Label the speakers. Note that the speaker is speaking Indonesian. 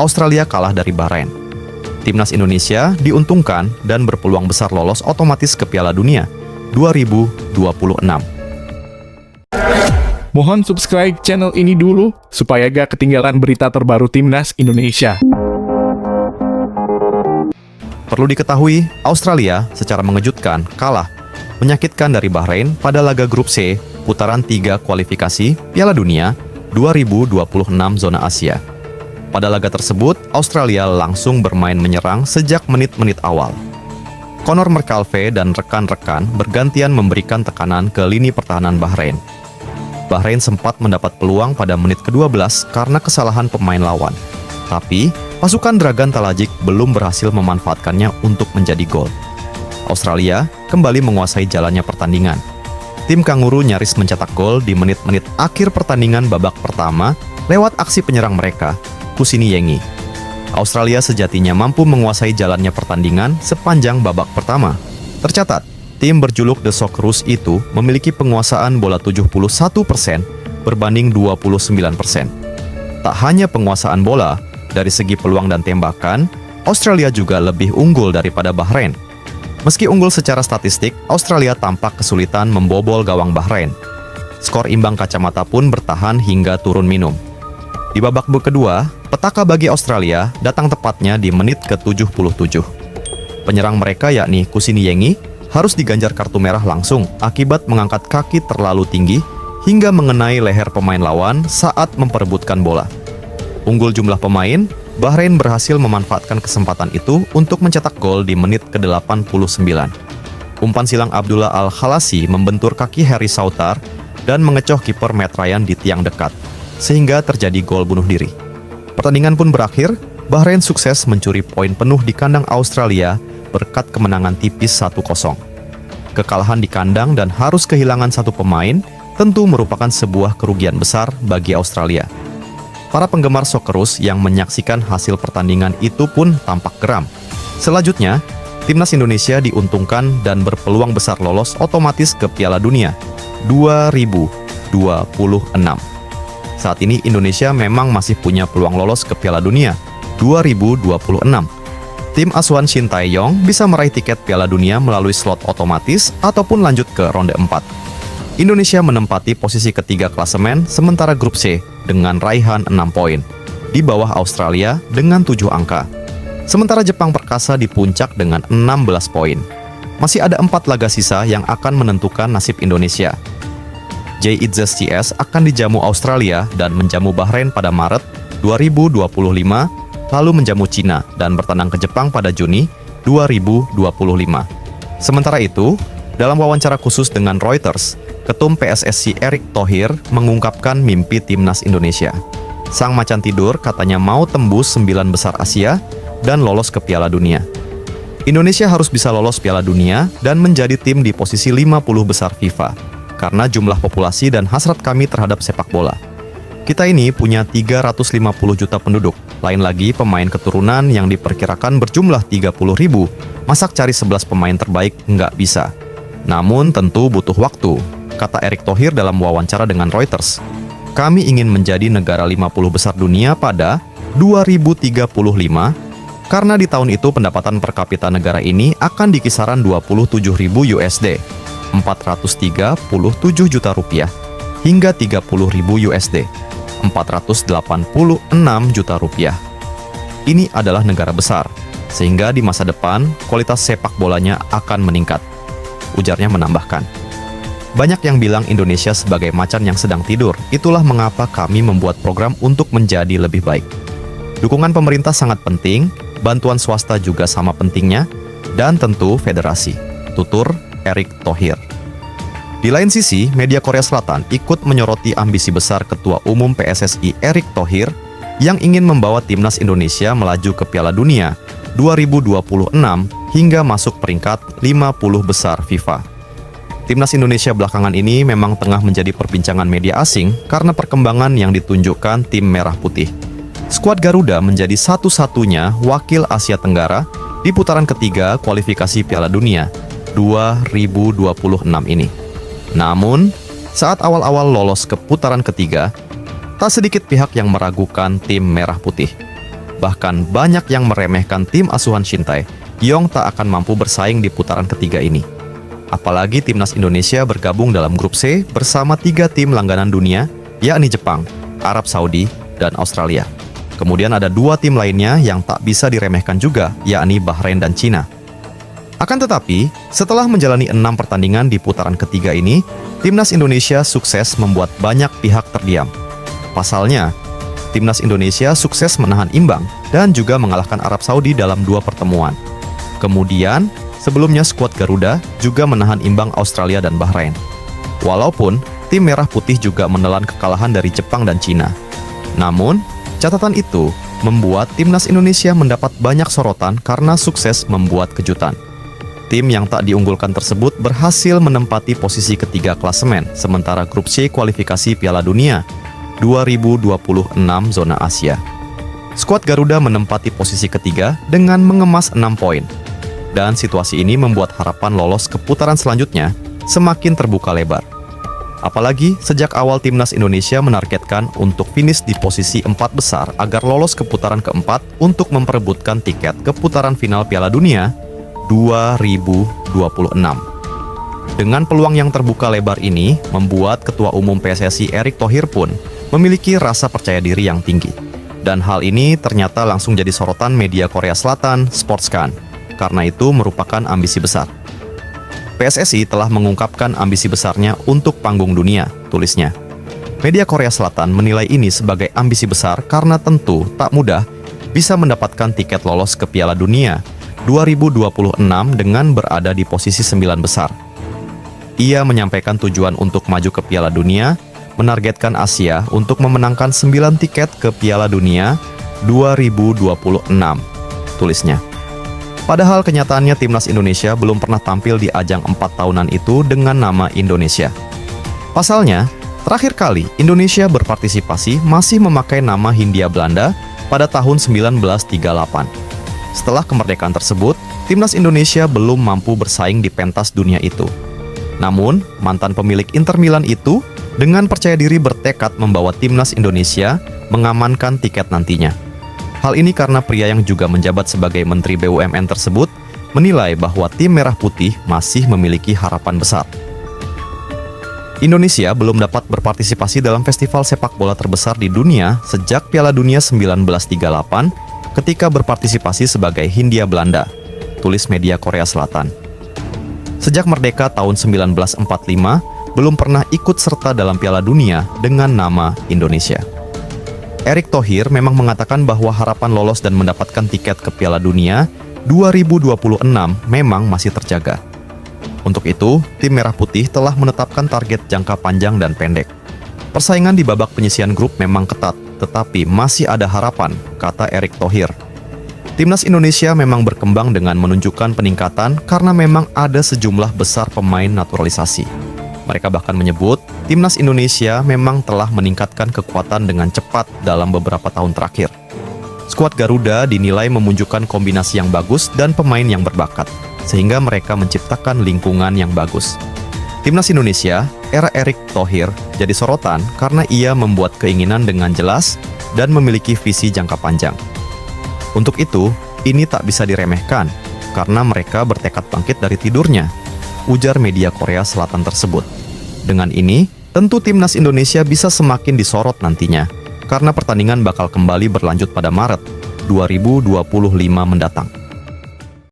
Speaker 1: Australia kalah dari Bahrain. Timnas Indonesia diuntungkan dan berpeluang besar lolos otomatis ke Piala Dunia 2026.
Speaker 2: Mohon subscribe channel ini dulu supaya gak ketinggalan berita terbaru Timnas Indonesia.
Speaker 1: Perlu diketahui, Australia secara mengejutkan kalah menyakitkan dari Bahrain pada laga grup C putaran 3 kualifikasi Piala Dunia 2026 zona Asia. Pada laga tersebut, Australia langsung bermain menyerang sejak menit-menit awal. Connor McAlvey dan rekan-rekan bergantian memberikan tekanan ke lini pertahanan Bahrain. Bahrain sempat mendapat peluang pada menit ke-12 karena kesalahan pemain lawan. Tapi, pasukan Dragan Talajic belum berhasil memanfaatkannya untuk menjadi gol. Australia kembali menguasai jalannya pertandingan. Tim Kanguru nyaris mencetak gol di menit-menit akhir pertandingan babak pertama lewat aksi penyerang mereka, Kusini Yengi. Australia sejatinya mampu menguasai jalannya pertandingan sepanjang babak pertama. Tercatat, tim berjuluk The Socceroos itu memiliki penguasaan bola 71% berbanding 29%. Tak hanya penguasaan bola, dari segi peluang dan tembakan, Australia juga lebih unggul daripada Bahrain. Meski unggul secara statistik, Australia tampak kesulitan membobol gawang Bahrain. Skor imbang kacamata pun bertahan hingga turun minum. Di babak kedua, petaka bagi Australia datang tepatnya di menit ke-77. Penyerang mereka yakni Kusini Yengi harus diganjar kartu merah langsung akibat mengangkat kaki terlalu tinggi hingga mengenai leher pemain lawan saat memperebutkan bola. Unggul jumlah pemain, Bahrain berhasil memanfaatkan kesempatan itu untuk mencetak gol di menit ke-89. Umpan silang Abdullah Al-Khalasi membentur kaki Harry Souttar dan mengecoh kiper Matt Ryan di tiang dekat, sehingga terjadi gol bunuh diri. Pertandingan pun berakhir, Bahrain sukses mencuri poin penuh di kandang Australia berkat kemenangan tipis 1-0. Kekalahan di kandang dan harus kehilangan satu pemain tentu merupakan sebuah kerugian besar bagi Australia. Para penggemar Socceroos yang menyaksikan hasil pertandingan itu pun tampak geram. Selanjutnya, Timnas Indonesia diuntungkan dan berpeluang besar lolos otomatis ke Piala Dunia 2026. Saat ini Indonesia memang masih punya peluang lolos ke Piala Dunia 2026. Tim asuhan Shin Tae-yong bisa meraih tiket Piala Dunia melalui slot otomatis ataupun lanjut ke ronde 4. Indonesia menempati posisi ketiga klasemen sementara grup C dengan raihan 6 poin, di bawah Australia dengan 7 angka. Sementara Jepang Perkasa di puncak dengan 16 poin. Masih ada 4 laga sisa yang akan menentukan nasib Indonesia. JITZES akan dijamu Australia dan menjamu Bahrain pada Maret 2025, lalu menjamu Cina dan bertandang ke Jepang pada Juni 2025. Sementara itu, dalam wawancara khusus dengan Reuters, Ketum PSSI Erick Thohir mengungkapkan mimpi Timnas Indonesia. Sang macan tidur katanya mau tembus 9 besar Asia dan lolos ke Piala Dunia. Indonesia harus bisa lolos Piala Dunia dan menjadi tim di posisi 50 besar FIFA, karena jumlah populasi dan hasrat kami terhadap sepak bola. Kita ini punya 350 juta penduduk, lain lagi pemain keturunan yang diperkirakan berjumlah 30.000, masak cari 11 pemain terbaik nggak bisa. Namun tentu butuh waktu, kata Erick Thohir dalam wawancara dengan Reuters. Kami ingin menjadi negara 50 besar dunia pada 2035, karena di tahun itu pendapatan per kapita negara ini akan di kisaran 27.000 USD, 437 juta rupiah, hingga 30.000 USD, 486 juta rupiah. Ini adalah negara besar, sehingga di masa depan kualitas sepak bolanya akan meningkat, ujarnya menambahkan. Banyak yang bilang Indonesia sebagai macan yang sedang tidur, itulah mengapa kami membuat program untuk menjadi lebih baik. Dukungan pemerintah sangat penting, bantuan swasta juga sama pentingnya, dan tentu federasi, tutur Erick Thohir. Di lain sisi, media Korea Selatan ikut menyoroti ambisi besar Ketua Umum PSSI Erick Thohir yang ingin membawa Timnas Indonesia melaju ke Piala Dunia 2026 hingga masuk peringkat 50 besar FIFA. Timnas Indonesia belakangan ini memang tengah menjadi perbincangan media asing karena perkembangan yang ditunjukkan tim Merah Putih. Skuad Garuda menjadi satu-satunya wakil Asia Tenggara di putaran ketiga kualifikasi Piala Dunia 2026 ini. Namun, saat awal-awal lolos ke putaran ketiga, tak sedikit pihak yang meragukan tim Merah Putih. Bahkan banyak yang meremehkan tim asuhan Shin Tae-yong tak akan mampu bersaing di putaran ketiga ini. Apalagi timnas Indonesia bergabung dalam grup C bersama 3 tim langganan dunia, yakni Jepang, Arab Saudi, dan Australia. Kemudian ada 2 tim lainnya yang tak bisa diremehkan juga, yakni Bahrain dan Cina. Akan tetapi, setelah menjalani 6 pertandingan di putaran ketiga ini, timnas Indonesia sukses membuat banyak pihak terdiam. Pasalnya, timnas Indonesia sukses menahan imbang dan juga mengalahkan Arab Saudi dalam 2 pertemuan. Kemudian, sebelumnya skuad Garuda juga menahan imbang Australia dan Bahrain. Walaupun tim Merah Putih juga menelan kekalahan dari Jepang dan Cina. Namun, catatan itu membuat timnas Indonesia mendapat banyak sorotan karena sukses membuat kejutan. Tim yang tak diunggulkan tersebut berhasil menempati posisi ketiga klasemen, sementara grup C kualifikasi Piala Dunia 2026 zona Asia. Skuad Garuda menempati posisi ketiga dengan mengemas 6 poin. Dan situasi ini membuat harapan lolos ke putaran selanjutnya semakin terbuka lebar. Apalagi sejak awal timnas Indonesia menargetkan untuk finish di posisi 4 besar agar lolos ke putaran keempat untuk memperebutkan tiket ke putaran final Piala Dunia 2026. Dengan peluang yang terbuka lebar ini, membuat Ketua Umum PSSI Erick Thohir pun memiliki rasa percaya diri yang tinggi. Dan hal ini ternyata langsung jadi sorotan media Korea Selatan, Sportscan. Karena itu merupakan ambisi besar. PSSI telah mengungkapkan ambisi besarnya untuk panggung dunia, tulisnya. Media Korea Selatan menilai ini sebagai ambisi besar karena tentu tak mudah bisa mendapatkan tiket lolos ke Piala Dunia 2026 dengan berada di posisi 9 besar. Ia menyampaikan tujuan untuk maju ke Piala Dunia, menargetkan Asia untuk memenangkan 9 tiket ke Piala Dunia 2026, tulisnya. Padahal kenyataannya timnas Indonesia belum pernah tampil di ajang 4 tahunan itu dengan nama Indonesia. Pasalnya, terakhir kali Indonesia berpartisipasi masih memakai nama Hindia Belanda pada tahun 1938. Setelah kemerdekaan tersebut, timnas Indonesia belum mampu bersaing di pentas dunia itu. Namun, mantan pemilik Inter Milan itu dengan percaya diri bertekad membawa timnas Indonesia mengamankan tiket nantinya. Hal ini karena pria yang juga menjabat sebagai Menteri BUMN tersebut menilai bahwa tim Merah Putih masih memiliki harapan besar. Indonesia belum dapat berpartisipasi dalam festival sepak bola terbesar di dunia sejak Piala Dunia 1938 ketika berpartisipasi sebagai Hindia Belanda, tulis media Korea Selatan. Sejak merdeka tahun 1945, belum pernah ikut serta dalam Piala Dunia dengan nama Indonesia. Erick Thohir memang mengatakan bahwa harapan lolos dan mendapatkan tiket ke Piala Dunia 2026 memang masih terjaga. Untuk itu, tim Merah Putih telah menetapkan target jangka panjang dan pendek. Persaingan di babak penyisihan grup memang ketat, tetapi masih ada harapan, kata Erick Thohir. Timnas Indonesia memang berkembang dengan menunjukkan peningkatan karena memang ada sejumlah besar pemain naturalisasi. Mereka bahkan menyebut, Timnas Indonesia memang telah meningkatkan kekuatan dengan cepat dalam beberapa tahun terakhir. Skuad Garuda dinilai menunjukkan kombinasi yang bagus dan pemain yang berbakat, sehingga mereka menciptakan lingkungan yang bagus. Timnas Indonesia, era Erick Thohir, jadi sorotan karena ia membuat keinginan dengan jelas dan memiliki visi jangka panjang. Untuk itu, ini tak bisa diremehkan karena mereka bertekad bangkit dari tidurnya, ujar media Korea Selatan tersebut. Dengan ini, tentu timnas Indonesia bisa semakin disorot nantinya, karena pertandingan bakal kembali berlanjut pada Maret 2025 mendatang.